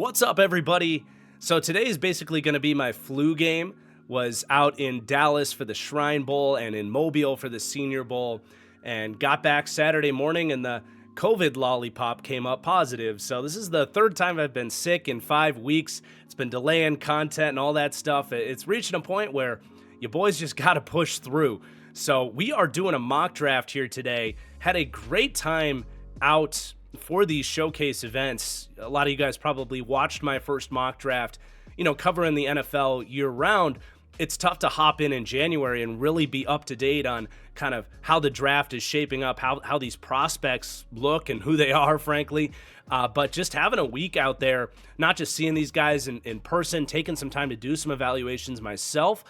What's up, everybody? So today is basically going to be my flu game. Was out in Dallas for the Shrine Bowl and in Mobile for the Senior Bowl, and got back Saturday morning and the COVID lollipop came up positive. So this is the third time I've been sick in 5 weeks. It's been delaying content and all that stuff. It's reaching a point where you boys just got to push through. So we are doing a mock draft here today. Had a great time out for these showcase events. A lot of you guys probably watched my first mock draft, covering the NFL year round. It's tough to hop in January and really be up to date on kind of how the draft is shaping up, how these prospects look and who they are, frankly. But just having a week out there, not just seeing these guys in person, taking some time to do some evaluations myself,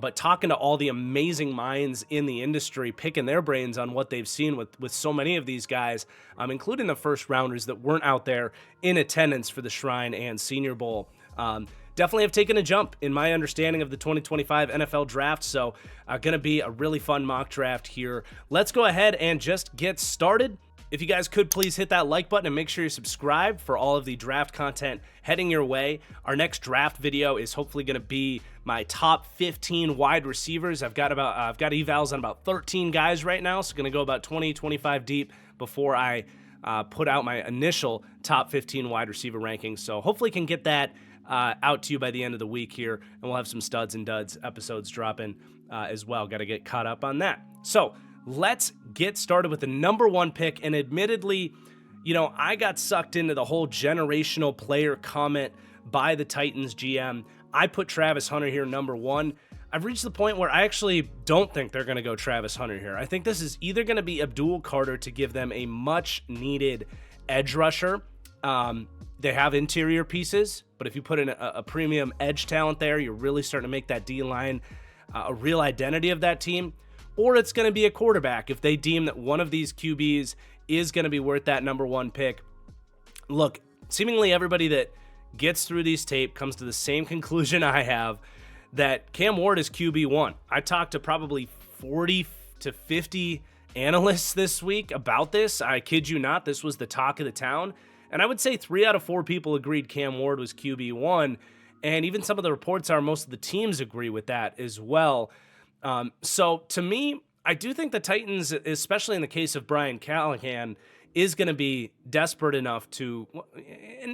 but talking to all the amazing minds in the industry, picking their brains on what they've seen with so many of these guys, including the first rounders that weren't out there in attendance for the Shrine and Senior Bowl. Definitely have taken a jump in my understanding of the 2025 NFL draft, so going to be a really fun mock draft here. Let's go ahead and just get started. If you guys could please hit that like button and make sure you're subscribed for all of the draft content heading your way. Our next draft video is hopefully going to be my top 15 wide receivers. I've got evals on about 13 guys right now, so going to go about 20-25 deep before I put out my initial top 15 wide receiver rankings. So hopefully can get that out to you by the end of the week here, and we'll have some studs and duds episodes dropping as well. Got to get caught up on that. So let's get started with the number one pick. And admittedly, I got sucked into the whole generational player comment by the Titans GM. I put Travis Hunter here number one. I've reached the point where I actually don't think they're going to go Travis Hunter here. I think this is either going to be Abdul Carter to give them a much needed edge rusher. They have interior pieces, but if you put in a premium edge talent there, you're really starting to make that D-line a real identity of that team. Or it's going to be a quarterback if they deem that one of these QBs is going to be worth that number one pick. Look, seemingly everybody that gets through these tape comes to the same conclusion I have, that Cam Ward is QB1. I talked to probably 40 to 50 analysts this week about this. I kid you not, this was the talk of the town. And I would say 3 out of 4 people agreed Cam Ward was QB1. And even some of the reports are most of the teams agree with that as well. So to me, I do think the Titans, especially in the case of Brian Callahan, is going to be desperate enough to,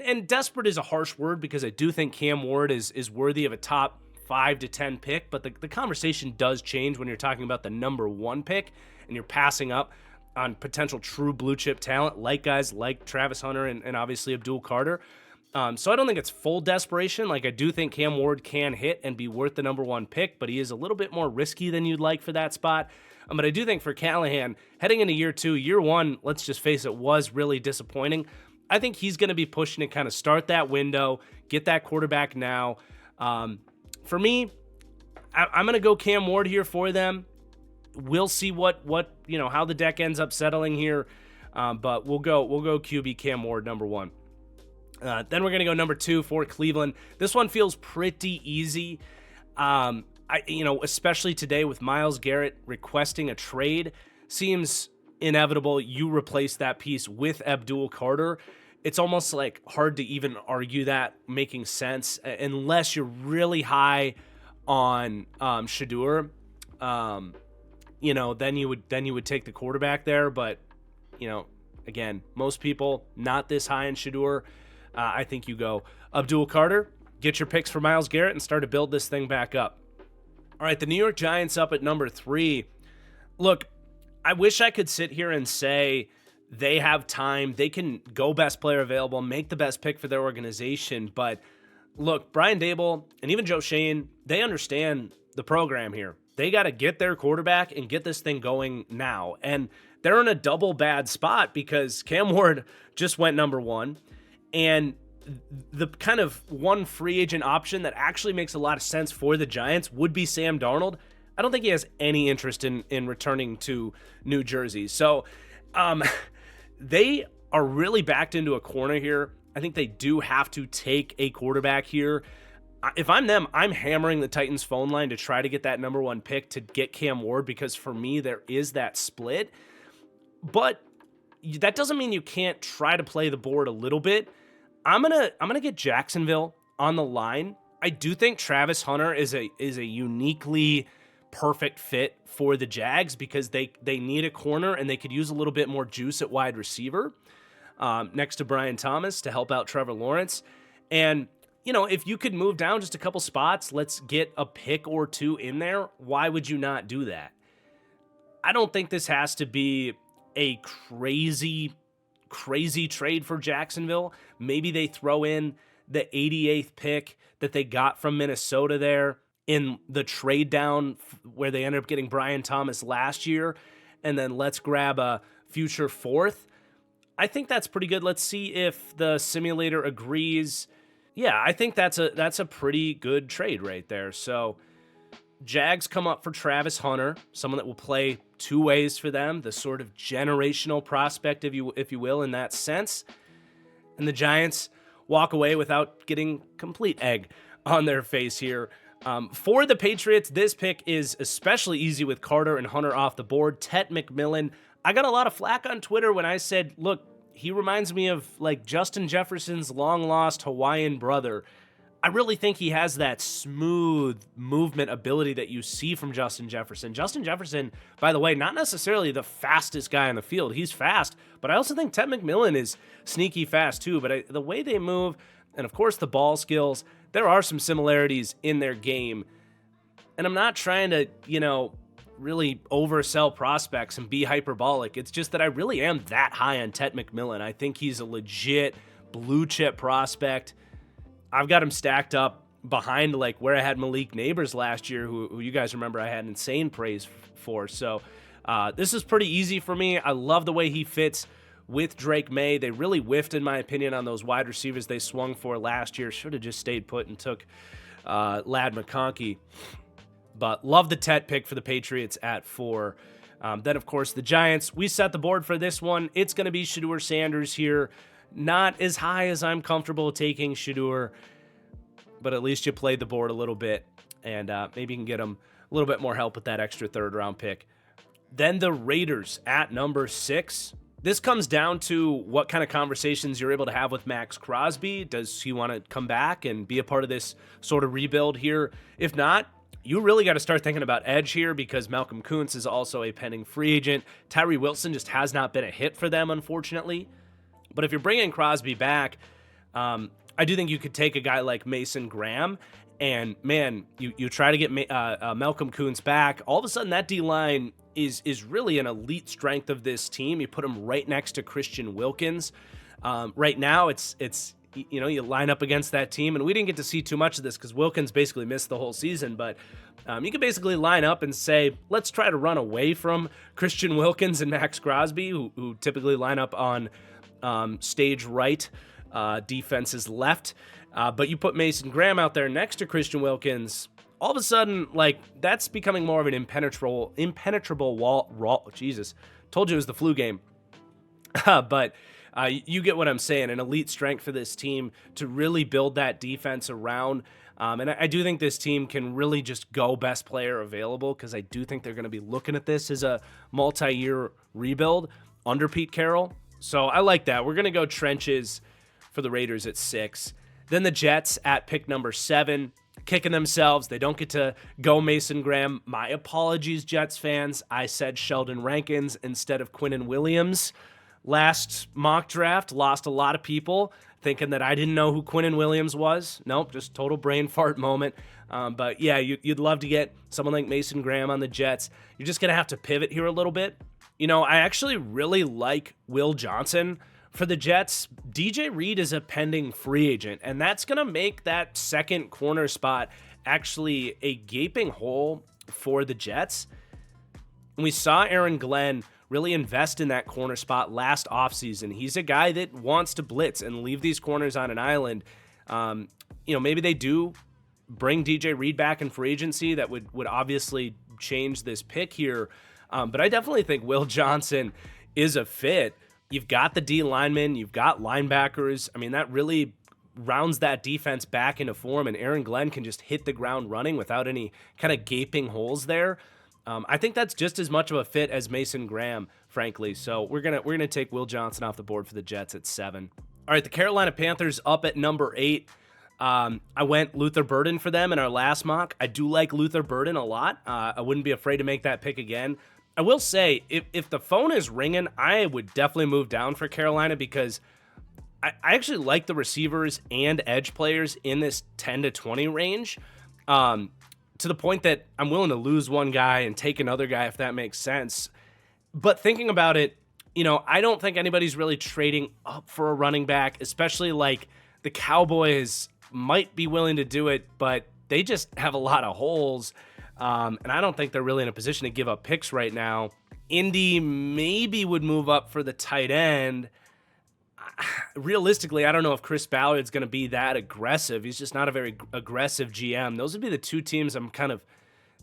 and desperate is a harsh word because I do think Cam Ward is worthy of a top 5 to 10 pick, but the conversation does change when you're talking about the number one pick and you're passing up on potential true blue chip talent like guys like Travis Hunter and obviously Abdul Carter. So I don't think it's full desperation. Like, I do think Cam Ward can hit and be worth the number one pick, but he is a little bit more risky than you'd like for that spot. But I do think for Callahan, heading into year 2, year 1, let's just face it, was really disappointing. I think he's going to be pushing to kind of start that window, get that quarterback now. For me, I'm going to go Cam Ward here for them. We'll see what how the deck ends up settling here, but we'll go QB Cam Ward number one. Then we're gonna go number 2 for Cleveland. This one feels pretty easy. Especially today with Myles Garrett requesting a trade, seems inevitable. You replace that piece with Abdul Carter. It's almost like hard to even argue that making sense unless you're really high on Shedeur. Then you would take the quarterback there. But, again, most people not this high in Shedeur. I think you go Abdul Carter, get your picks for Myles Garrett, and start to build this thing back up. All right, the New York Giants up at number 3. Look, I wish I could sit here and say they have time. They can go best player available, make the best pick for their organization. But look, Brian Daboll and even Joe Schoen, they understand the program here. They got to get their quarterback and get this thing going now. And they're in a double bad spot because Cam Ward just went number 1. And the kind of one free agent option that actually makes a lot of sense for the Giants would be Sam Darnold. I don't think he has any interest in returning to New Jersey. So they are really backed into a corner here. I think they do have to take a quarterback here. If I'm them, I'm hammering the Titans phone line to try to get that number 1 pick to get Cam Ward, because for me, there is that split. But that doesn't mean you can't try to play the board a little bit. I'm gonna get Jacksonville on the line. I do think Travis Hunter is a uniquely perfect fit for the Jags because they need a corner and they could use a little bit more juice at wide receiver next to Brian Thomas to help out Trevor Lawrence. And if you could move down just a couple spots, let's get a pick or two in there. Why would you not do that? I don't think this has to be a crazy trade for Jacksonville. Maybe they throw in the 88th pick that they got from Minnesota there in the trade down where they ended up getting Brian Thomas last year, and then let's grab a future fourth. I think that's pretty good. Let's see if the simulator agrees. Yeah, I think that's a pretty good trade right there. So Jags come up for Travis Hunter, someone that will play two ways for them, the sort of generational prospect, if you will, in that sense. And the Giants walk away without getting complete egg on their face here. For the Patriots, this pick is especially easy with Carter and Hunter off the board. Tet McMillan, I got a lot of flack on Twitter when I said, look, he reminds me of like Justin Jefferson's long-lost Hawaiian brother. I really think he has that smooth movement ability that you see from Justin Jefferson. Justin Jefferson, by the way, not necessarily the fastest guy on the field. He's fast, but I also think Tet McMillan is sneaky fast too. But the way they move, and of course the ball skills, there are some similarities in their game. And I'm not trying to, really oversell prospects and be hyperbolic. It's just that I really am that high on Tet McMillan. I think he's a legit blue chip prospect. I've got him stacked up behind like where I had Malik Neighbors last year, who you guys remember I had insane praise for. So this is pretty easy for me. I love the way he fits with Drake May. They really whiffed, in my opinion, on those wide receivers they swung for last year. Should have just stayed put and took Ladd McConkey. But love the Tet pick for the Patriots at 4. Then, of course, the Giants. We set the board for this one. It's going to be Shedeur Sanders here. Not as high as I'm comfortable taking Shedeur, but at least you played the board a little bit, and maybe you can get him a little bit more help with that extra third-round pick. Then the Raiders at number 6. This comes down to what kind of conversations you're able to have with Max Crosby. Does he want to come back and be a part of this sort of rebuild here? If not, you really got to start thinking about edge here because Malcolm Kuntz is also a pending free agent. Tyree Wilson just has not been a hit for them, unfortunately. But if you're bringing Crosby back, I do think you could take a guy like Mason Graham, and man, you try to get Malcolm Kuntz back. All of a sudden, that D-line is really an elite strength of this team. You put him right next to Christian Wilkins. Right now, it's you line up against that team, and we didn't get to see too much of this because Wilkins basically missed the whole season, but you can basically line up and say, let's try to run away from Christian Wilkins and Max Crosby, who typically line up on stage right, defenses left, but you put Mason Graham out there next to Christian Wilkins, all of a sudden, like, that's becoming more of an impenetrable wall. Jesus, told you it was the flu game. But you get what I'm saying, an elite strength for this team to really build that defense around. And I do think this team can really just go best player available because I do think they're going to be looking at this as a multi-year rebuild under Pete Carroll. So I like that. We're going to go trenches for the Raiders at 6. Then the Jets at pick number 7, kicking themselves. They don't get to go Mason Graham. My apologies, Jets fans. I said Sheldon Rankins instead of Quinnen Williams. Last mock draft, lost a lot of people thinking that I didn't know who Quinnen Williams was. Nope, just total brain fart moment. But yeah, you'd love to get someone like Mason Graham on the Jets. You're just going to have to pivot here a little bit. I actually really like Will Johnson for the Jets. DJ Reed is a pending free agent, and that's going to make that second corner spot actually a gaping hole for the Jets. And we saw Aaron Glenn really invest in that corner spot last offseason. He's a guy that wants to blitz and leave these corners on an island. Maybe they do bring DJ Reed back in free agency. That would obviously change this pick here. But I definitely think Will Johnson is a fit. You've got the D linemen, you've got linebackers. I mean, that really rounds that defense back into form, and Aaron Glenn can just hit the ground running without any kind of gaping holes there. I think that's just as much of a fit as Mason Graham, frankly. So we're gonna take Will Johnson off the board for the Jets at 7. All right, the Carolina Panthers up at number 8. I went Luther Burden for them in our last mock. I do like Luther Burden a lot. I wouldn't be afraid to make that pick again. I will say, if the phone is ringing, I would definitely move down for Carolina because I actually like the receivers and edge players in this 10 to 20 range, to the point that I'm willing to lose one guy and take another guy if that makes sense. But thinking about it, I don't think anybody's really trading up for a running back, especially like the Cowboys might be willing to do it, but they just have a lot of holes. And I don't think they're really in a position to give up picks right now. Indy maybe would move up for the tight end. Realistically, I don't know if Chris Ballard's going to be that aggressive. He's just not a very aggressive GM. Those would be the two teams I'm kind of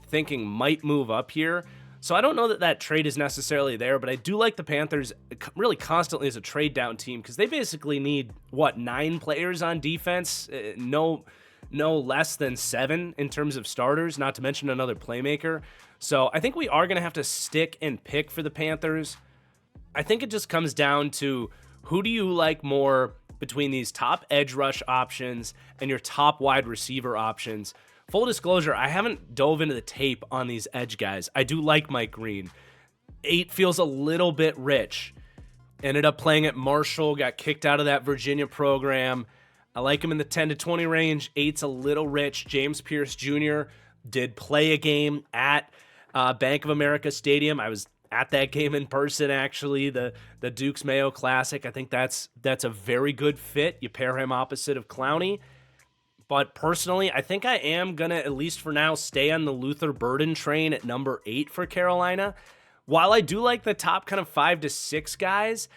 thinking might move up here. So I don't know that trade is necessarily there, but I do like the Panthers really constantly as a trade down team because they basically need, 9 players on defense? No less than 7 in terms of starters, not to mention another playmaker. So I think we are going to have to stick and pick for the Panthers. I think it just comes down to who do you like more between these top edge rush options and your top wide receiver options. Full disclosure, I haven't dove into the tape on these edge guys. I do like Mike Green. 8 feels a little bit rich. Ended up playing at Marshall, got kicked out of that Virginia program. I like him in the 10 to 20 range. 8's a little rich. James Pierce Jr. did play a game at Bank of America Stadium. I was at that game in person, actually, the Dukes Mayo Classic. I think that's a very good fit. You pair him opposite of Clowney. But personally, I think I am going to, at least for now, stay on the Luther Burden train at number 8 for Carolina. While I do like the top kind of 5 to 6 guys,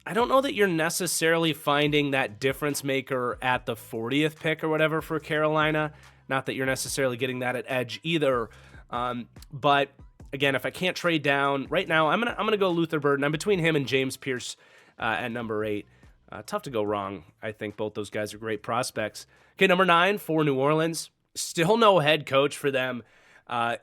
I don't know that you're necessarily finding that difference maker at the 40th pick or whatever for Carolina. Not that you're necessarily getting that at edge either. But again, if I can't trade down right now, I'm gonna go Luther Burden. I'm between him and James Pierce at number 8. Tough to go wrong. I think both those guys are great prospects. Okay, number 9 for New Orleans. Still no head coach for them.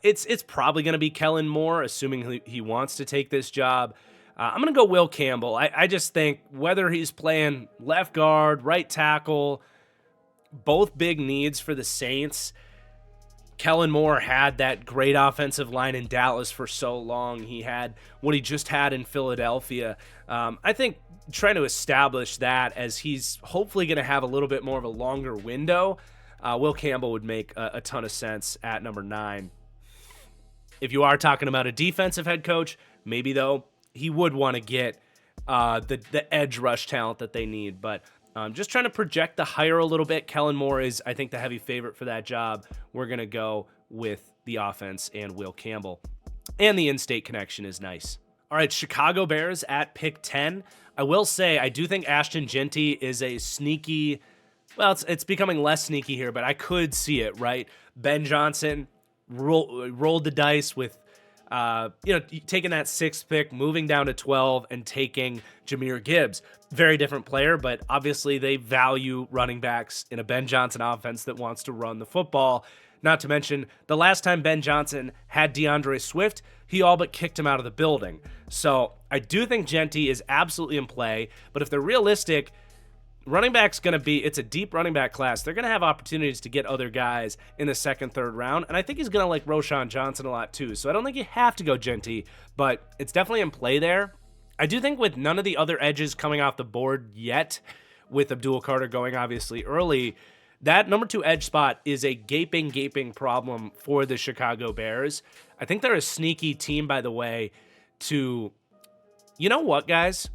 It's probably going to be Kellen Moore, assuming he wants to take this job. I'm going to go Will Campbell. I just think whether he's playing left guard, right tackle, both big needs for the Saints. Kellen Moore had that great offensive line in Dallas for so long. He had what he just had in Philadelphia. I think trying to establish that as he's hopefully going to have a little bit more of a longer window, Will Campbell would make a ton of sense at number 9. If you are talking about a defensive head coach, maybe, though, he would want to get the edge rush talent that they need. But just trying to project the hire a little bit. Kellen Moore is, I think, the heavy favorite for that job. We're going to go with the offense and Will Campbell. And the in-state connection is nice. All right, Chicago Bears at pick 10. I will say, I do think Ashton Jeanty is a sneaky, well, it's becoming less sneaky here, but I could see it, right? Ben Johnson rolled the dice with, taking that 6th pick, moving down to 12, and taking Jahmyr Gibbs. Very different player, but obviously they value running backs in a Ben Johnson offense that wants to run the football. Not to mention, the last time Ben Johnson had DeAndre Swift, he all but kicked him out of the building. So I do think Jeanty is absolutely in play, but if they're realistic, running back's going to be, it's a deep running back class. They're going to have opportunities to get other guys in the 2nd, 3rd round, and I think he's going to like Roschon Johnson a lot too. So I don't think you have to go Jeanty, but it's definitely in play there. I do think with none of the other edges coming off the board yet, with Abdul Carter going obviously early, that number 2 edge spot is a gaping problem for the Chicago Bears. I think they're a sneaky team, by the way, to, you know what, guys?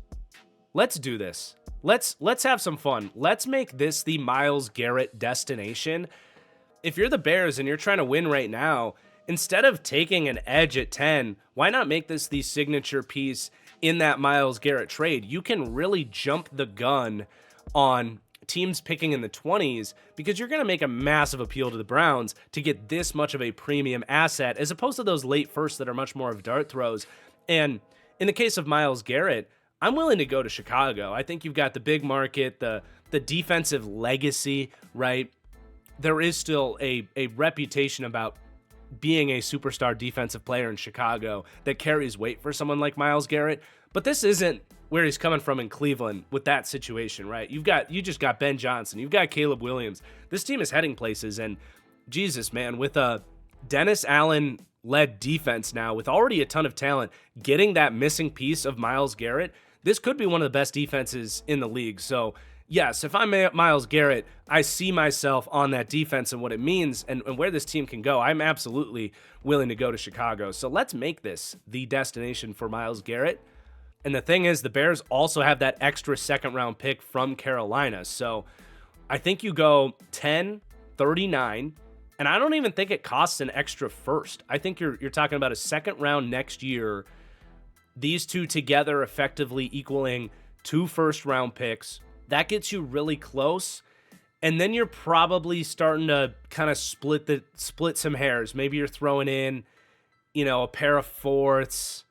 Let's do this. Let's have some fun. Let's make this the Myles Garrett destination. If you're the Bears and you're trying to win right now, instead of taking an edge at 10, why not make this the signature piece in that Myles Garrett trade? You can really jump the gun on teams picking in the 20s because you're going to make a massive appeal to the Browns to get this much of a premium asset as opposed to those late firsts that are much more of dart throws. And in the case of Myles Garrett, I'm willing to go to Chicago. I think you've got the big market, the defensive legacy, right? There is still a reputation about being a superstar defensive player in Chicago that carries weight for someone like Myles Garrett. But this isn't where he's coming from in Cleveland with that situation, right? You just got Ben Johnson, you've got Caleb Williams. This team is heading places, and Jesus, man, with a Dennis Allen led defense now, with already a ton of talent, getting that missing piece of Myles Garrett, this could be one of the best defenses in the league. So yes, if I'm Myles Garrett, I see myself on that defense and what it means and where this team can go. I'm absolutely willing to go to Chicago. So let's make this the destination for Myles Garrett. And the thing is, the Bears also have that extra second-round pick from Carolina. So I think you go 10, 39, and I don't even think it costs an extra first. I think you're talking about a second round next year. These two together effectively equaling 2 first-round picks. That gets you really close. And then you're probably starting to kind of split some hairs. Maybe you're throwing in, a pair of fourths.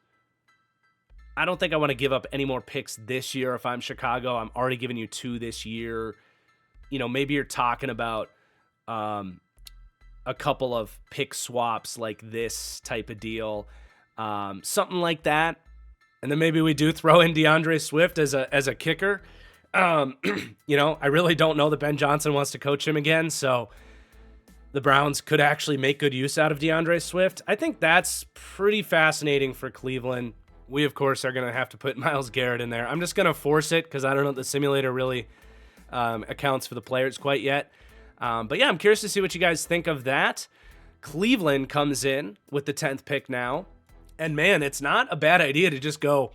I don't think I want to give up any more picks this year if I'm Chicago. I'm already giving you 2 this year. Maybe you're talking about a couple of pick swaps like this type of deal. Something like that. And then maybe we do throw in DeAndre Swift as a kicker. I really don't know that Ben Johnson wants to coach him again, so the Browns could actually make good use out of DeAndre Swift. I think that's pretty fascinating for Cleveland. We, of course, are going to have to put Myles Garrett in there. I'm just going to force it because I don't know if the simulator really accounts for the players quite yet. But yeah, I'm curious to see what you guys think of that. Cleveland comes in with the 10th pick now. And man, it's not a bad idea to just go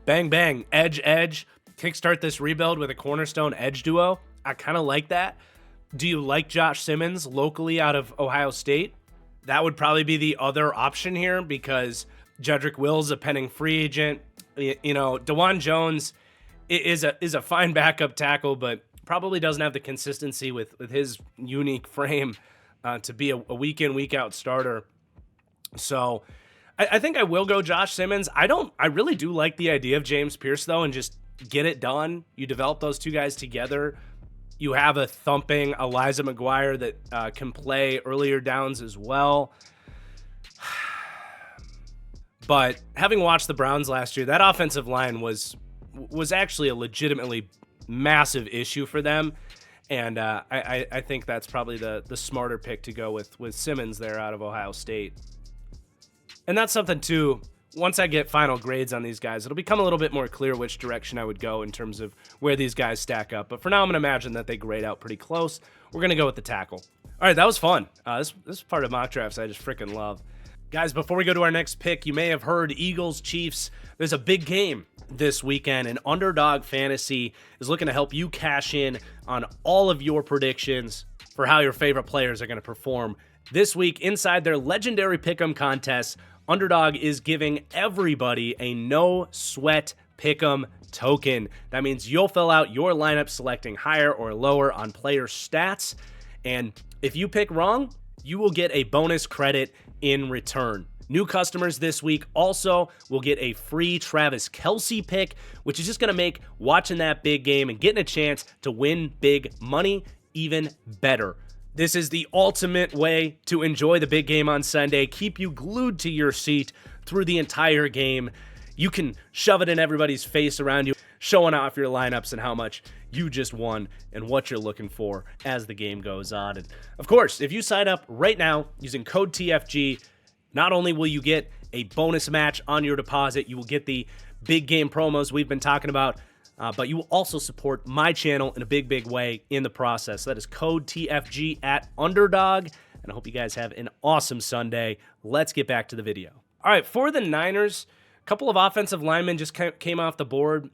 bang, bang, edge, kickstart this rebuild with a cornerstone edge duo. I kind of like that. Do you like Josh Simmons locally out of Ohio State? That would probably be the other option here because Jedrick Wills, a pending free agent. DeJuan Jones is a fine backup tackle, but probably doesn't have the consistency with his unique frame to be a week in, week out starter. So I think I will go Josh Simmons. I really do like the idea of James Pierce though, and just get it done. You develop those two guys together. You have a thumping Elijah McGuire that can play earlier downs as well. But having watched the Browns last year, that offensive line was actually a legitimately massive issue for them. And I think that's probably the smarter pick to go with Simmons there out of Ohio State. And that's something, too, once I get final grades on these guys, it'll become a little bit more clear which direction I would go in terms of where these guys stack up. But for now, I'm going to imagine that they grade out pretty close. We're going to go with the tackle. All right, that was fun. This part of mock drafts I just freaking love. Guys, before we go to our next pick, you may have heard Eagles-Chiefs. There's a big game this weekend, and Underdog Fantasy is looking to help you cash in on all of your predictions for how your favorite players are going to perform this week inside their legendary Pick'em contest. Underdog is giving everybody a no-sweat Pick'em token. That means you'll fill out your lineup selecting higher or lower on player stats, and if you pick wrong, you will get a bonus credit in return. New customers this week also will get a free Travis Kelce pick, which is just going to make watching that big game and getting a chance to win big money even better. This is the ultimate way to enjoy the big game on Sunday, keep you glued to your seat through the entire game. You can shove it in everybody's face around you, showing off your lineups and how much you just won and what you're looking for as the game goes on. And of course, if you sign up right now using code TFG, not only will you get a bonus match on your deposit, you will get the big game promos we've been talking about, but you will also support my channel in a big, big way in the process. That is code TFG at Underdog, and I hope you guys have an awesome Sunday. Let's get back to the video. All right, for the Niners, a couple of offensive linemen just came off the board.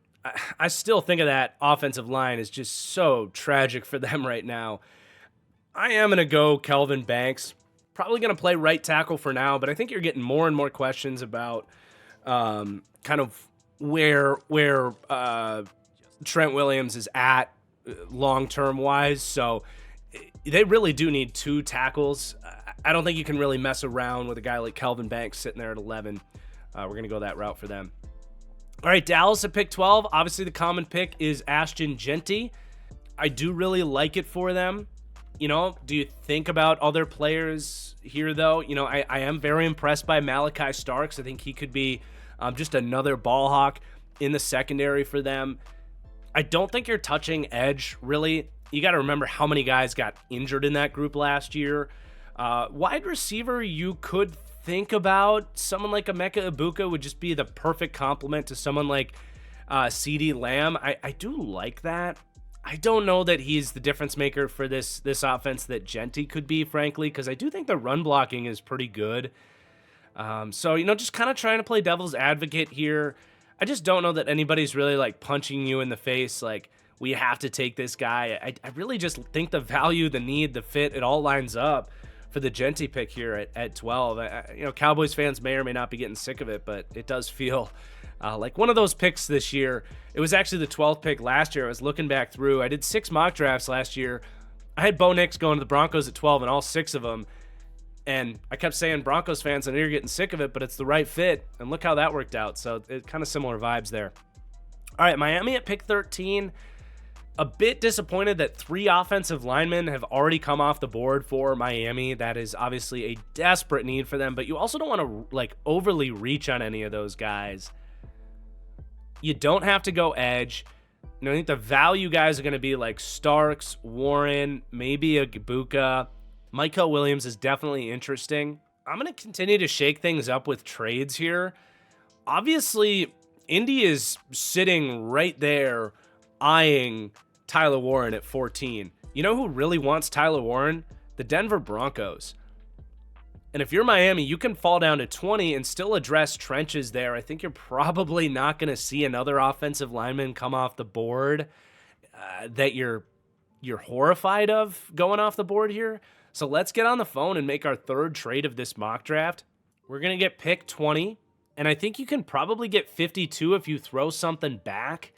I still think of that offensive line as just so tragic for them right now. I am going to go Kelvin Banks. Probably going to play right tackle for now, but I think you're getting more and more questions about kind of where Trent Williams is at long-term wise. So they really do need 2 tackles. I don't think you can really mess around with a guy like Kelvin Banks sitting there at 11. We're going to go that route for them. All right, Dallas at pick 12. Obviously, the common pick is Ashton Genty. I do really like it for them. Do you think about other players here, though? I am very impressed by Malachi Starks. I think he could be just another ball hawk. in the secondary for them. I don't think you're touching edge, really. You got to remember how many guys got injured in that group last year. Wide receiver, you could think about someone like Emeka Ibuka would just be the perfect complement to someone like CeeDee Lamb. I do like that. I don't know that he's the difference maker for this offense that Genty could be, frankly, because I do think the run blocking is pretty good. So, just kind of trying to play devil's advocate here. I just don't know that anybody's really like punching you in the face like, we have to take this guy. I really just think the value, the need, the fit, it all lines up for the Genty pick here at 12. Cowboys fans may or may not be getting sick of it, but it does feel like one of those picks this year. It was actually the 12th pick last year. I was looking back through. I did 6 mock drafts last year. I had Bo Nix going to the Broncos at 12 in all 6 of them. And I kept saying, Broncos fans, I know you're getting sick of it, but it's the right fit. And look how that worked out. So it kind of similar vibes there. All right, Miami at pick 13. A bit disappointed that 3 offensive linemen have already come off the board for Miami. That is obviously a desperate need for them, but you also don't want to overly reach on any of those guys. You don't have to go edge. I think the value guys are going to be like Starks, Warren, maybe a Ibuka. Michael Williams is definitely interesting. I'm going to continue to shake things up with trades here. Obviously, Indy is sitting right there eyeing Tyler Warren at 14. You know who really wants Tyler Warren? The Denver Broncos. And if you're Miami, you can fall down to 20 and still address trenches there. I think you're probably not going to see another offensive lineman come off the board that you're horrified of going off the board here. So let's get on the phone and make our 3rd trade of this mock draft. We're going to get pick 20, and I think you can probably get 52 if you throw something back.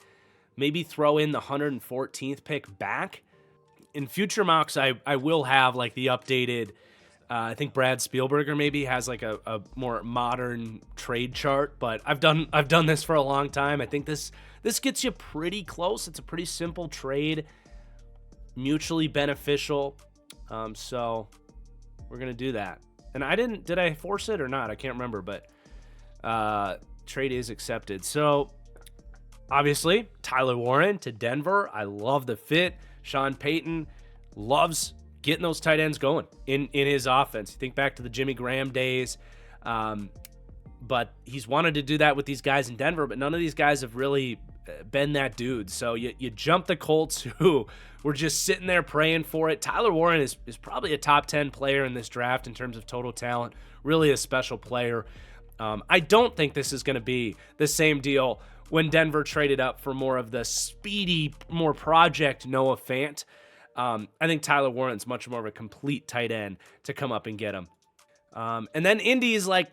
Maybe throw in the 114th pick back. In future mocks, I will have like the updated, I think Brad Spielberger maybe has like a more modern trade chart, but I've done this for a long time. I think this gets you pretty close. It's a pretty simple trade, mutually beneficial. So we're going to do that. And did I force it or not? I can't remember, but trade is accepted. So obviously Tyler Warren to Denver. I love the fit. Sean Payton loves getting those tight ends going in his offense. You think back to the Jimmy Graham days, but he's wanted to do that with these guys in Denver, but none of these guys have really been that dude. So you jump the Colts, who were just sitting there praying for it. Tyler Warren is probably a top 10 player in this draft in terms of total talent, really a special player. I don't think this is going to be the same deal when Denver traded up for more of the speedy, more project Noah Fant. I think Tyler Warren's much more of a complete tight end to come up and get him. And then Indy's like,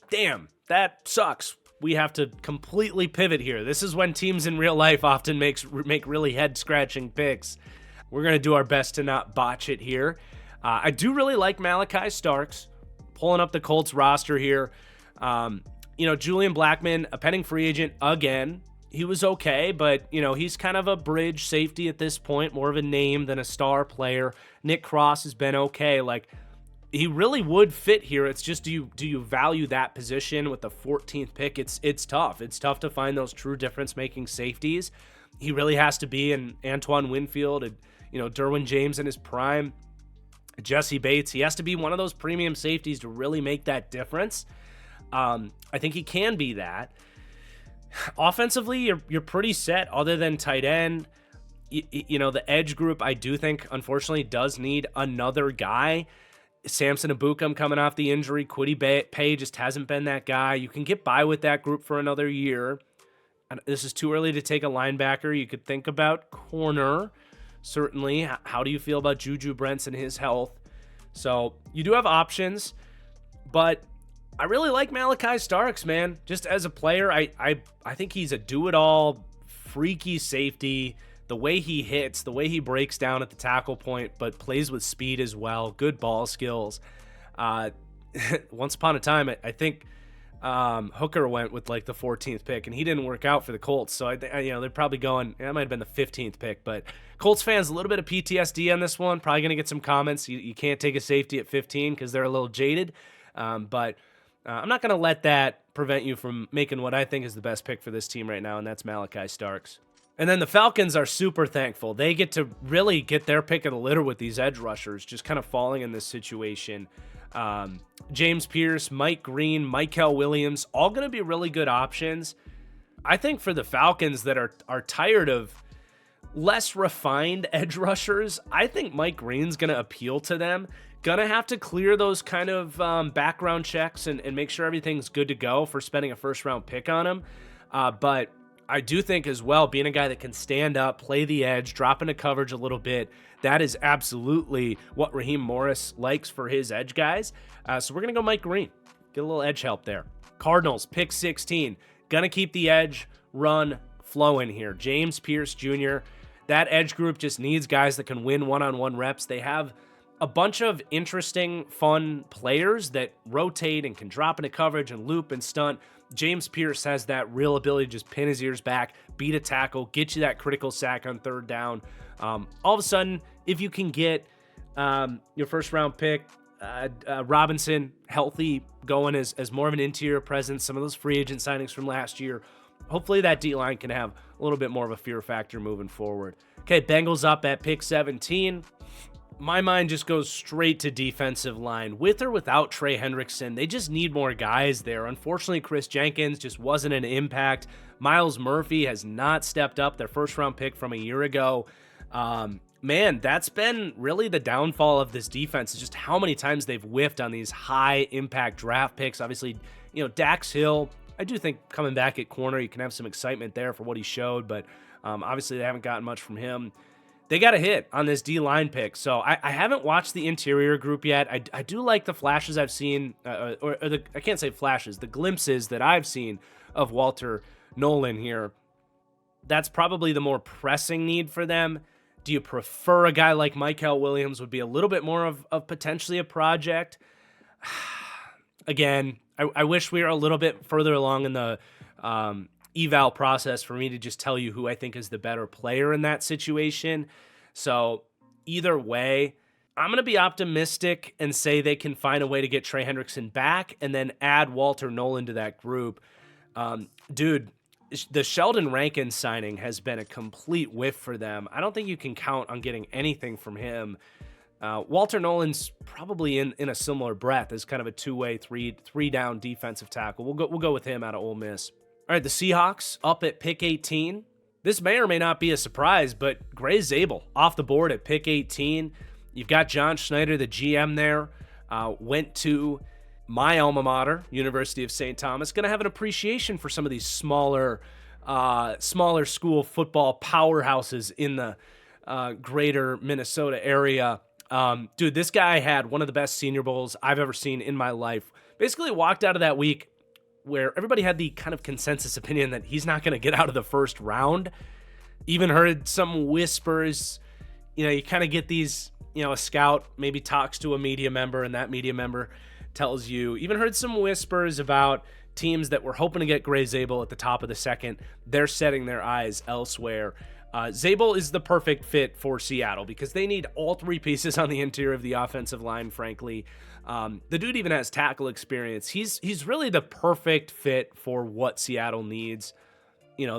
damn, that sucks. We have to completely pivot here. This is when teams in real life often make really head-scratching picks. We're going to do our best to not botch it here. I do really like Malachi Starks, pulling up the Colts roster here. Julian Blackmon, a pending free agent again. He was okay, but, he's kind of a bridge safety at this point, more of a name than a star player. Nick Cross has been okay. He really would fit here. It's just, do you value that position with the 14th pick? It's tough. It's tough to find those true difference-making safeties. He really has to be in Antoine Winfield and, Derwin James in his prime, Jesse Bates. He has to be one of those premium safeties to really make that difference. I think he can be that. Offensively, you're pretty set other than tight end. The edge group, I do think, unfortunately, does need another guy. Samson Ebukam coming off the injury. Kwity Paye just hasn't been that guy. You can get by with that group for another year. This is too early to take a linebacker. You could think about corner, certainly. How do you feel about Juju Brents and his health? So you do have options, but I really like Malachi Starks, man. Just as a player, I think he's a do-it-all, freaky safety. The way he hits, the way he breaks down at the tackle point, but plays with speed as well. Good ball skills. Once upon a time, I think Hooker went with the 14th pick, and he didn't work out for the Colts. So they're probably going. That might have been the 15th pick, but Colts fans, a little bit of PTSD on this one. Probably going to get some comments. You can't take a safety at 15 because they're a little jaded. But I'm not going to let that prevent you from making what I think is the best pick for this team right now, and that's Malachi Starks. And then the Falcons are super thankful. They get to really get their pick of the litter with these edge rushers, just kind of falling in this situation. James Pierce, Mike Green, Mykel Williams, all going to be really good options. I think for the Falcons that are tired of less refined edge rushers, I think Mike Green's going to appeal to them. Gonna have to clear those kind of background checks and make sure everything's good to go for spending a first-round pick on him. But I do think as well, being a guy that can stand up, play the edge, drop into coverage a little bit, that is absolutely what Raheem Morris likes for his edge guys. So we're going to go Mike Green. Get a little edge help there. Cardinals, pick 16. Going to keep the edge run flowing here. James Pierce Jr., that edge group just needs guys that can win one-on-one reps. They have a bunch of interesting, fun players that rotate and can drop into coverage and loop and stunt. James Pierce has that real ability to just pin his ears back, beat a tackle, get you that critical sack on third down. All of a sudden, if you can get your first-round pick, Robinson, healthy, going as more of an interior presence, some of those free agent signings from last year, hopefully that D-line can have a little bit more of a fear factor moving forward. Okay, Bengals up at pick 17. My mind just goes straight to defensive line. With or without Trey Hendrickson, they just need more guys there. Unfortunately, Chris Jenkins just wasn't an impact. Myles Murphy has not stepped up, their first-round pick from a year ago. Man, that's been really the downfall of this defense, is just how many times they've whiffed on these high-impact draft picks. Obviously, Dax Hill, I do think coming back at corner, you can have some excitement there for what he showed, but obviously they haven't gotten much from him. They got a hit on this D-line pick, so I haven't watched the interior group yet. I do like the flashes I've seen, I can't say flashes, the glimpses that I've seen of Walter Nolan here. That's probably the more pressing need for them. Do you prefer a guy like Mykel Williams would be a little bit more of potentially a project? Again, I wish we were a little bit further along in the eval process for me to just tell you who I think is the better player in that situation. So either way, I'm going to be optimistic and say they can find a way to get Trey Hendrickson back and then add Walter Nolan to that group. Dude, the Sheldon Rankins signing has been a complete whiff for them. I don't think you can count on getting anything from him. Walter Nolan's probably in a similar breath as kind of a two-way, three-down defensive tackle. We'll go with him out of Ole Miss. All right, the Seahawks up at pick 18. This may or may not be a surprise, but Gray Zabel off the board at pick 18. You've got John Schneider, the GM there, went to my alma mater, University of St. Thomas. Going to have an appreciation for some of these smaller school football powerhouses in the greater Minnesota area. Dude, this guy had one of the best Senior Bowls I've ever seen in my life. Basically walked out of that week where everybody had the kind of consensus opinion that he's not going to get out of the first round. Even heard some whispers, you kind of get these, a scout maybe talks to a media member and that media member tells you, even heard some whispers about teams that were hoping to get Gray Zabel at the top of the second. They're setting their eyes elsewhere. Zabel is the perfect fit for Seattle because they need all three pieces on the interior of the offensive line, frankly. The dude even has tackle experience. He's really the perfect fit for what Seattle needs.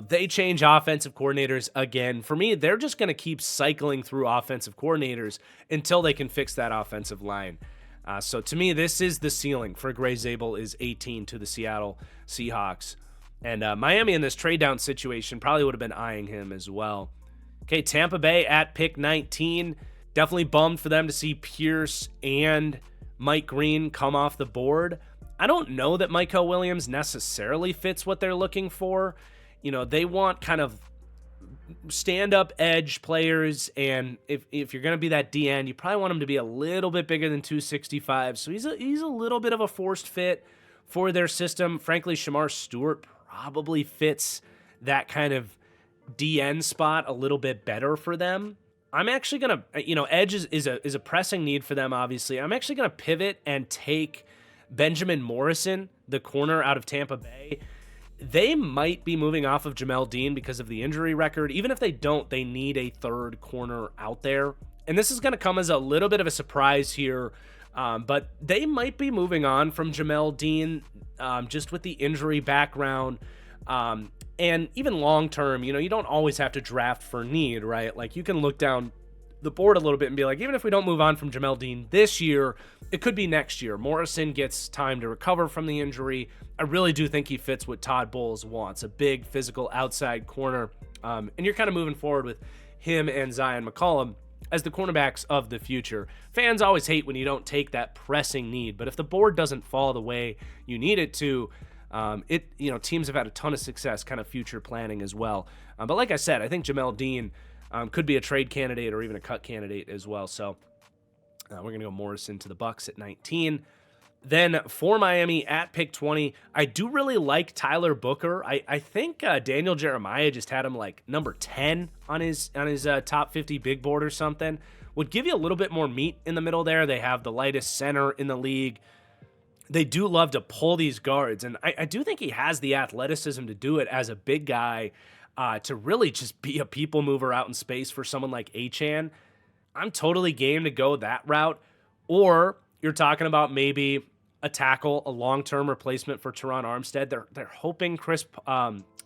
They change offensive coordinators again. For me, they're just going to keep cycling through offensive coordinators until they can fix that offensive line. So to me, this is the ceiling for Gray Zabel is 18 to the Seattle Seahawks. And Miami in this trade down situation probably would have been eyeing him as well. Okay, Tampa Bay at pick 19. Definitely bummed for them to see Pierce and Mike Green come off the board. I don't know that Mykel Williams necessarily fits what they're looking for. They want kind of stand-up edge players, and if you're going to be that DN, you probably want him to be a little bit bigger than 265. So he's a little bit of a forced fit for their system. Frankly, Shamar Stewart probably fits that kind of DN spot a little bit better for them. I'm actually going to, edge is a pressing need for them, obviously. I'm actually going to pivot and take Benjamin Morrison, the corner out of Tampa Bay. They might be moving off of Jamel Dean because of the injury record. Even if they don't, they need a third corner out there. And this is going to come as a little bit of a surprise here But they might be moving on from Jamel Dean, just with the injury background. And even long term, you don't always have to draft for need, right? Like, you can look down the board a little bit and be like, even if we don't move on from Jamel Dean this year, it could be next year. Morrison gets time to recover from the injury. I really do think he fits what Todd Bowles wants, a big physical outside corner. And you're kind of moving forward with him and Zion McCollum as the cornerbacks of the future. Fans always hate when you don't take that pressing need, but if the board doesn't fall the way you need it to, teams have had a ton of success kind of future planning as well. But like I said, I think Jamel Dean could be a trade candidate or even a cut candidate as well. So we're going to go Morrison to the Bucks at 19. Then for Miami at pick 20, I do really like Tyler Booker. I think Daniel Jeremiah just had him like number 10 on his top 50 big board or something. Would give you a little bit more meat in the middle there. They have the lightest center in the league. They do love to pull these guards, and I do think he has the athleticism to do it as a big guy, to really just be a people mover out in space for someone like Achane. I'm totally game to go that route. Or you're talking about maybe a tackle, a long-term replacement for Teron Armstead. They're hoping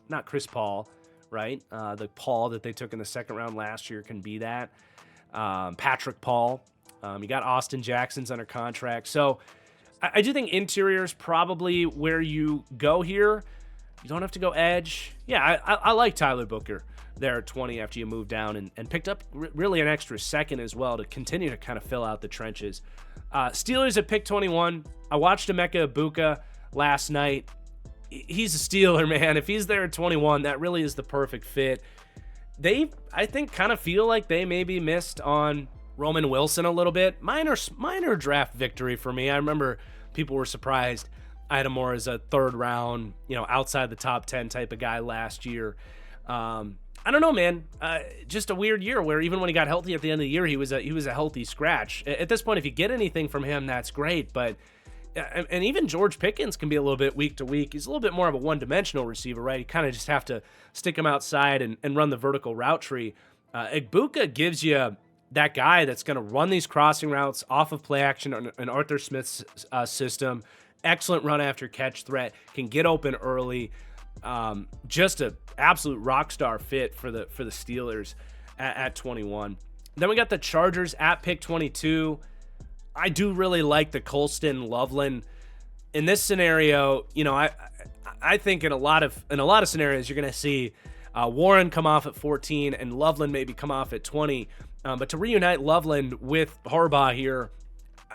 not Chris Paul, right? The Paul that they took in the second round last year can be that. Patrick Paul. You got Austin Jackson's under contract. So I do think interior is probably where you go here. You don't have to go edge. Yeah, I like Tyler Booker there at 20 after you move down and picked up really an extra second as well to continue to kind of fill out the trenches. Steelers at pick 21. I watched Emeka Egbuka last night. He's a Steeler, man. If he's there at 21, that really is the perfect fit. They, I think, kind of feel like they maybe missed on Roman Wilson a little bit. Minor draft victory for me. I remember people were surprised I had him more as a third round, outside the top 10 type of guy last year. I don't know, man. Just a weird year where even when he got healthy at the end of the year, he was a healthy scratch. At this point, if you get anything from him, that's great. But and even George Pickens can be a little bit week to week. He's a little bit more of a one-dimensional receiver, right? You kind of just have to stick him outside and run the vertical route tree. Egbuka gives you that guy that's going to run these crossing routes off of play action in Arthur Smith's system. Excellent run after catch threat, can get open early. Just an absolute rock star fit for the Steelers at 21. Then we got the Chargers at pick 22. I do really like the Colston Loveland in this scenario. I think in a lot of scenarios you're going to see Warren come off at 14 and Loveland maybe come off at 20. But to reunite Loveland with Harbaugh here,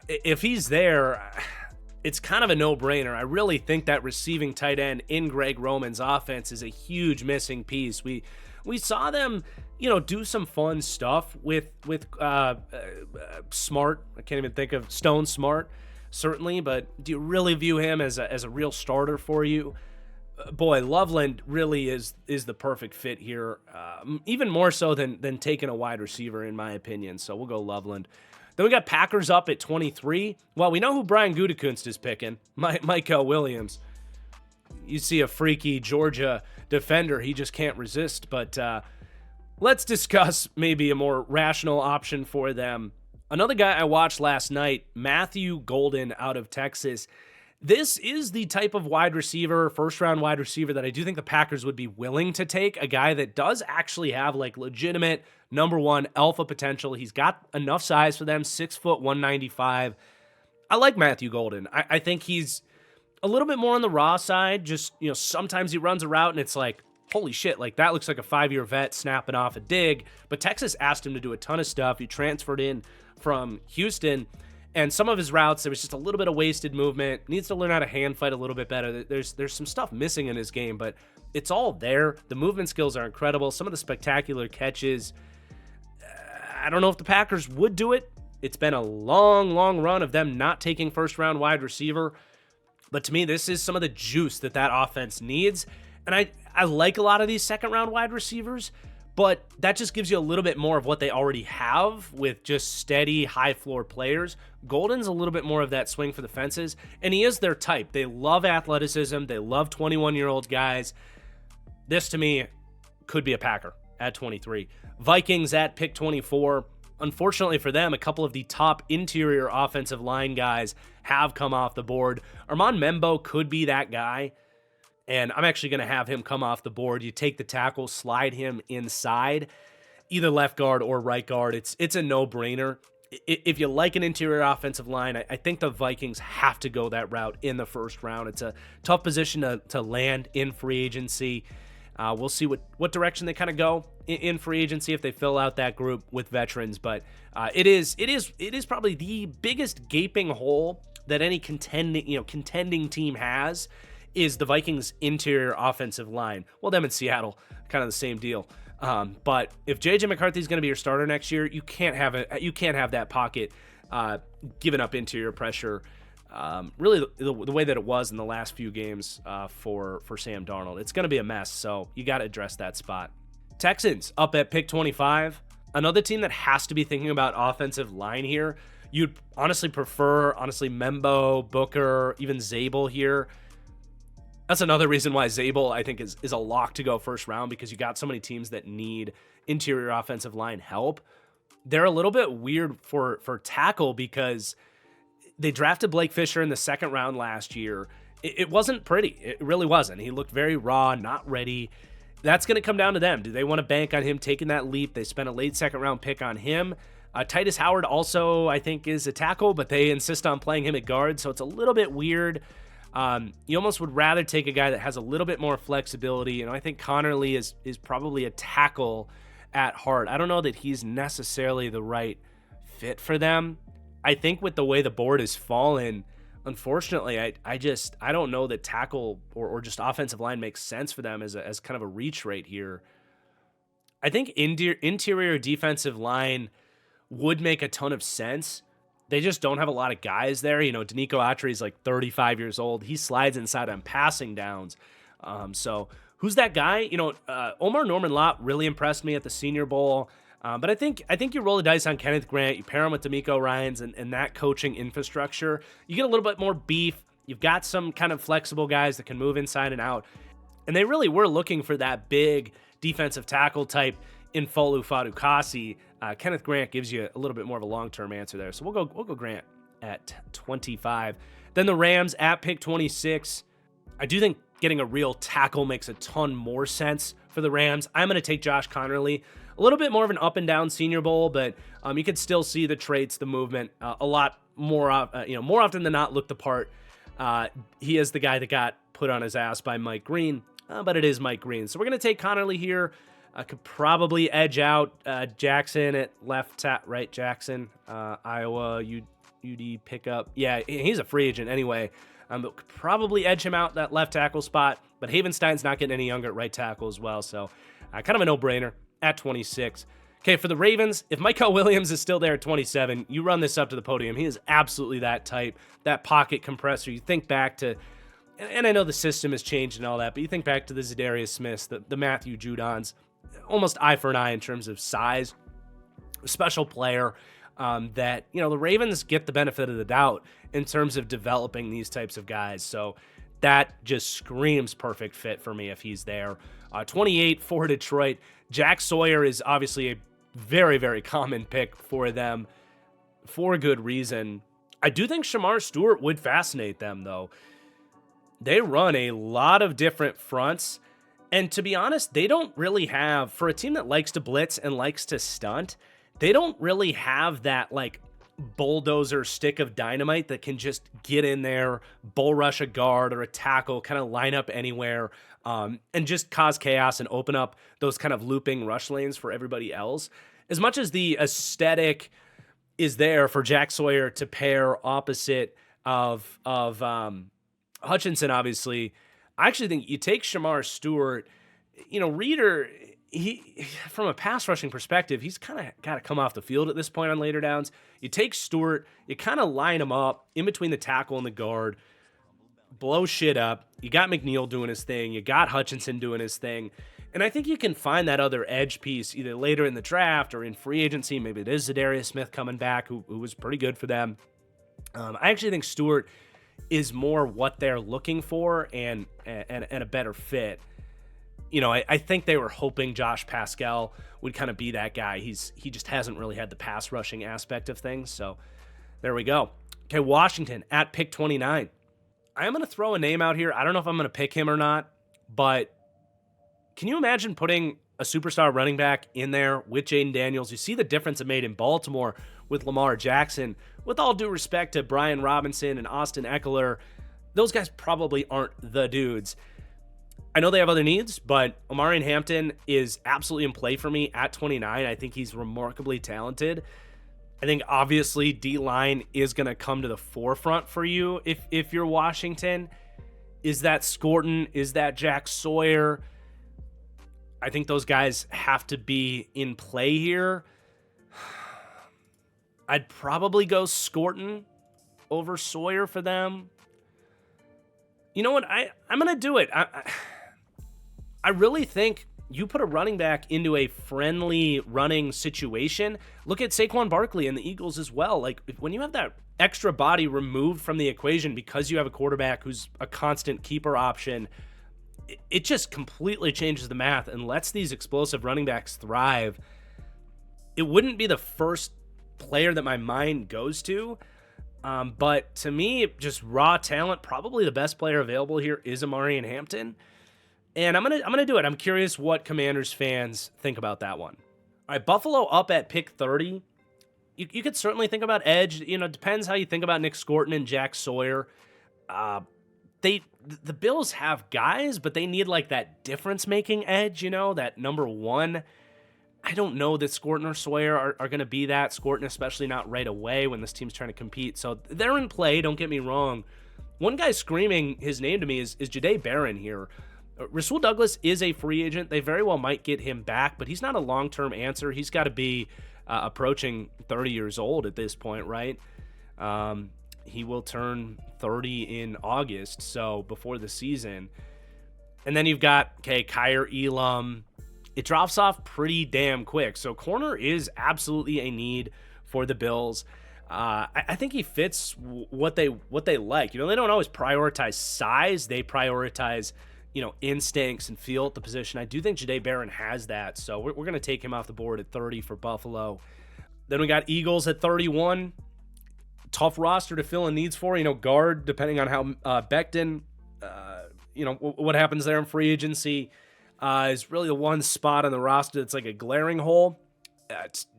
if he's there, it's kind of a no-brainer. I really think that receiving tight end in Greg Roman's offense is a huge missing piece. We saw them, do some fun stuff with Smart. I can't even think of Stone Smart, certainly, but do you really view him as a real starter for you? Boy, Loveland really is the perfect fit here, even more so than taking a wide receiver, in my opinion. So we'll go Loveland. Then we got Packers up at 23. Well, we know who Brian Gutekunst is picking, Michael Williams. You see a freaky Georgia defender, he just can't resist. But let's discuss maybe a more rational option for them. Another guy I watched last night, Matthew Golden out of Texas. This is the type of wide receiver, first-round wide receiver, that I do think the Packers would be willing to take, a guy that does actually have legitimate number one alpha potential. He's got enough size for them, 6 foot, 195. I like Matthew Golden. I think he's a little bit more on the raw side. Just, sometimes he runs a route and it's like, holy shit, that looks like a 5-year vet snapping off a dig. But Texas asked him to do a ton of stuff. He transferred in from Houston. And some of his routes, there was just a little bit of wasted movement. Needs to learn how to hand fight a little bit better. There's some stuff missing in his game, but it's all there. The movement skills are incredible. Some of the spectacular catches. I don't know if the Packers would do it. It's been a long, long run of them not taking first-round wide receiver. But to me, this is some of the juice that offense needs. And I like a lot of these second-round wide receivers, but that just gives you a little bit more of what they already have with just steady, high-floor players. Golden's a little bit more of that swing for the fences, and he is their type. They love athleticism. They love 21-year-old guys. This, to me, could be a Packer at 23. Vikings at pick 24. unfortunately for them, a couple of the top interior offensive line guys have come off the board. Armand Membo could be that guy, and I'm actually going to have him come off the board. You take the tackle, slide him inside, either left guard or right guard. It's a no-brainer. If you like an interior offensive line, I think the Vikings have to go that route in the first round. It's a tough position to land in free agency. We'll see what direction they kind of go in free agency if they fill out that group with veterans. But it is probably the biggest gaping hole that any contending team has, is the Vikings' interior offensive line. Well, them in Seattle, kind of the same deal. But if JJ McCarthy is going to be your starter next year, you can't have that pocket giving up interior pressure. Really, the way that it was in the last few games for Sam Darnold, it's going to be a mess. So you got to address that spot. Texans up at pick 25. Another team that has to be thinking about offensive line here. You'd prefer Membo, Booker, even Zabel here. That's another reason why Zabel, I think, is a lock to go first round, because you got so many teams that need interior offensive line help. They're a little bit weird for tackle because they drafted Blake Fisher in the second round last year. It wasn't pretty. It really wasn't. He looked very raw, not ready. That's going to come down to them. Do they want to bank on him taking that leap? They spent a late second round pick on him. Titus Howard also, I think, is a tackle, but they insist on playing him at guard, so it's a little bit weird. You almost would rather take a guy that has a little bit more flexibility. I think Connerly is probably a tackle at heart. I don't know that he's necessarily the right fit for them. I think with the way the board has fallen, unfortunately, I don't know that tackle or just offensive line makes sense for them as kind of a reach rate here. I think interior defensive line would make a ton of sense. They just don't have a lot of guys there. Danico Autry is like 35 years old. He slides inside on passing downs. So who's that guy? Omar Norman-Lott really impressed me at the Senior Bowl. But I think you roll the dice on Kenneth Grant. You pair him with D'Amico Ryans and that coaching infrastructure. You get a little bit more beef. You've got some kind of flexible guys that can move inside and out. And they really were looking for that big defensive tackle type in Folu Fadukasi. Kenneth Grant gives you a little bit more of a long-term answer there. So we'll go Grant at 25. Then the Rams at pick 26. I do think getting a real tackle makes a ton more sense for the Rams. I'm going to take Josh Connerly. A little bit more of an up and down Senior Bowl, but you could still see the traits, the movement, a lot more, more often than not look the part. He is the guy that got put on his ass by Mike Green, but it is Mike Green. So we're going to take Connerly here. Could probably edge out Jackson at left, right Jackson, Iowa, UD pickup. Yeah, he's a free agent anyway. But could probably edge him out that left tackle spot. But Havenstein's not getting any younger at right tackle as well. So kind of a no-brainer at 26. Okay, for the Ravens, if Michael Williams is still there at 27, you run this up to the podium. He is absolutely that type, that pocket compressor. You think back to, and I know the system has changed and all that, but you think back to the Zadarius Smiths, the Matthew Judons, almost eye for an eye in terms of size. A special player that, the Ravens get the benefit of the doubt in terms of developing these types of guys. So that just screams perfect fit for me if he's there. 28 for Detroit. Jack Sawyer is obviously a very, very common pick for them for good reason. I do think Shamar Stewart would fascinate them, though. They run a lot of different fronts. And to be honest, they don't really have, for a team that likes to blitz and likes to stunt, they don't really have that bulldozer stick of dynamite that can just get in there, bull rush a guard or a tackle, kind of line up anywhere, and just cause chaos and open up those kind of looping rush lanes for everybody else. As much as the aesthetic is there for Jack Sawyer to pair opposite of Hutchinson, obviously, I actually think you take Shamar Stewart, Reeder, he from a pass rushing perspective, he's kind of got to come off the field at this point on later downs. You take Stewart, you kind of line him up in between the tackle and the guard, blow shit up. You got McNeil doing his thing. You got Hutchinson doing his thing. And I think you can find that other edge piece either later in the draft or in free agency. Maybe it is Zadarius Smith coming back, who was pretty good for them. I actually think Stewart is more what they're looking for and a better fit. I think they were hoping Josh Pascal would kind of be that guy. He just hasn't really had the pass rushing aspect of things. So there we go. Okay, Washington at pick 29. I am going to throw a name out here. I don't know if I'm going to pick him or not, but can you imagine putting a superstar running back in there with Jaden Daniels? You see the difference it made in Baltimore with Lamar Jackson. With all due respect to Brian Robinson and Austin Eckler, those guys probably aren't the dudes. I know they have other needs, but Omarion Hampton is absolutely in play for me at 29. I think he's remarkably talented. I think obviously D-line is going to come to the forefront for you if you're Washington. Is that Scorton? Is that Jack Sawyer? I think those guys have to be in play here. I'd probably go Scorton over Sawyer for them. You know what? I'm going to do it. I really think you put a running back into a friendly running situation. Look at Saquon Barkley and the Eagles as well. Like, when you have that extra body removed from the equation because you have a quarterback who's a constant keeper option, it just completely changes the math and lets these explosive running backs thrive. It wouldn't be the first player that my mind goes to, but to me, just raw talent, probably the best player available here is Omarion Hampton. And I'm gonna do it. I'm curious what Commanders fans think about that one. All right, Buffalo up at pick 30. You could certainly think about edge. Depends how you think about Nick Scorton and Jack Sawyer. The Bills have guys, but they need like that difference-making edge, that number one. I don't know that Scorton or Sawyer are going to be that. Scorton especially not right away when this team's trying to compete. So they're in play, don't get me wrong. One guy screaming his name to me is Jahdae Barron here. Rasul Douglas is a free agent. They very well might get him back, but he's not a long-term answer. He's got to be approaching 30 years old at this point, right? He will turn 30 in August, so before the season. And then you've got, Kyer Elam. It drops off pretty damn quick. So corner is absolutely a need for the Bills. I think he fits what they like. They don't always prioritize size. They prioritize instincts and feel at the position. I do think Jahdae Barron has that, so we're going to take him off the board at 30 for Buffalo. Then we got Eagles at 31. Tough roster to fill in needs for. Guard, depending on how Becton, what happens there in free agency, is really the one spot on the roster that's like a glaring hole.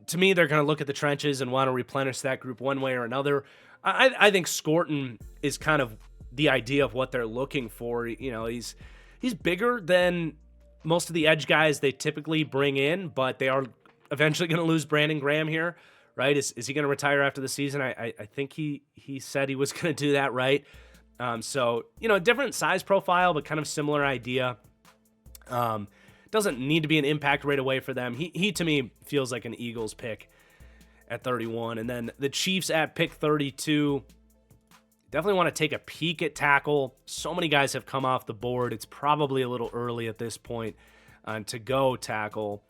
To me, they're going to look at the trenches and want to replenish that group one way or another. I think Scorton is kind of the idea of what they're looking for. He's bigger than most of the edge guys they typically bring in, but they are eventually going to lose Brandon Graham here, right? Is he going to retire after the season? I think he said he was going to do that, right? So, different size profile, but kind of similar idea. Doesn't need to be an impact right away for them. He to me feels like an Eagles pick at 31. And then the Chiefs at pick 32. Definitely want to take a peek at tackle. So many guys have come off the board. It's probably a little early at this point to go tackle.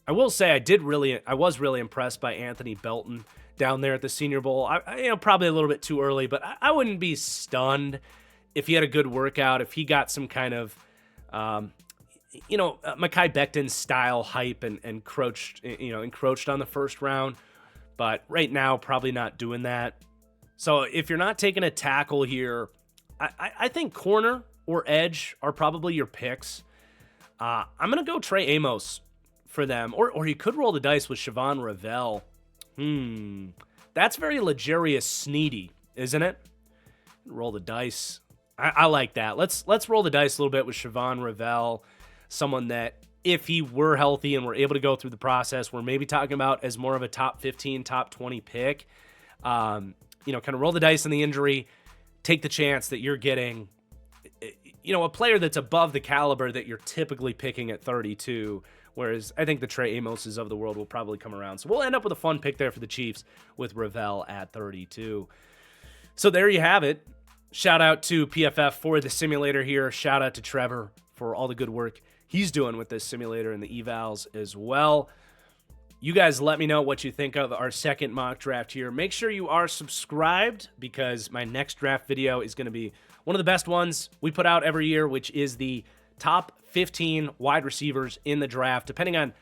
I will say I was really impressed by Anthony Belton down there at the Senior Bowl. Probably a little bit too early, but I wouldn't be stunned if he had a good workout, if he got some kind of, Mekhi Becton style hype and encroached on the first round. But right now, probably not doing that. So if you're not taking a tackle here, I think corner or edge are probably your picks. I'm going to go Trey Amos for them. Or you could roll the dice with Siobhan Ravel. That's very L'Jarius Sneedy, isn't it? Roll the dice. I like that. Let's roll the dice a little bit with Siobhan Ravel, someone that if he were healthy and were able to go through the process, we're maybe talking about as more of a top 15, top 20 pick. Kind of roll the dice on the injury, take the chance that you're getting, a player that's above the caliber that you're typically picking at 32, whereas I think the Trey Amoses of the world will probably come around. So we'll end up with a fun pick there for the Chiefs with Ravel at 32. So there you have it. Shout out to PFF for the simulator here. Shout out to Trevor for all the good work he's doing with this simulator and the evals as well. You guys let me know what you think of our second mock draft here. Make sure you are subscribed because my next draft video is going to be one of the best ones we put out every year, which is the top 15 wide receivers in the draft, depending on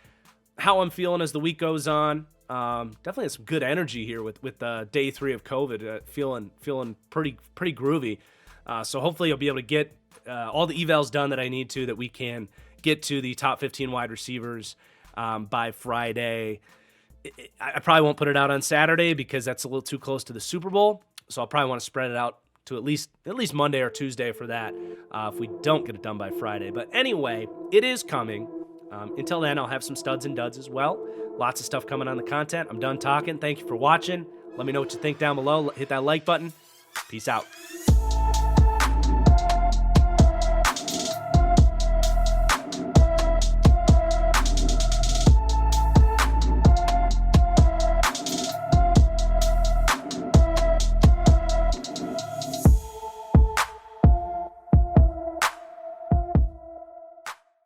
how I'm feeling as the week goes on. Definitely has some good energy here with day 3 of COVID. Feeling pretty groovy. So hopefully I'll be able to get all the evals done that I need to, that we can get to the top 15 wide receivers by Friday. I probably won't put it out on Saturday because that's a little too close to the Super Bowl. So I'll probably want to spread it out to at least Monday or Tuesday for that if we don't get it done by Friday. But anyway, it is coming. Until then, I'll have some studs and duds as well. Lots of stuff coming on the content. I'm done talking. Thank you for watching. Let me know what you think down below. Hit that like button. Peace out.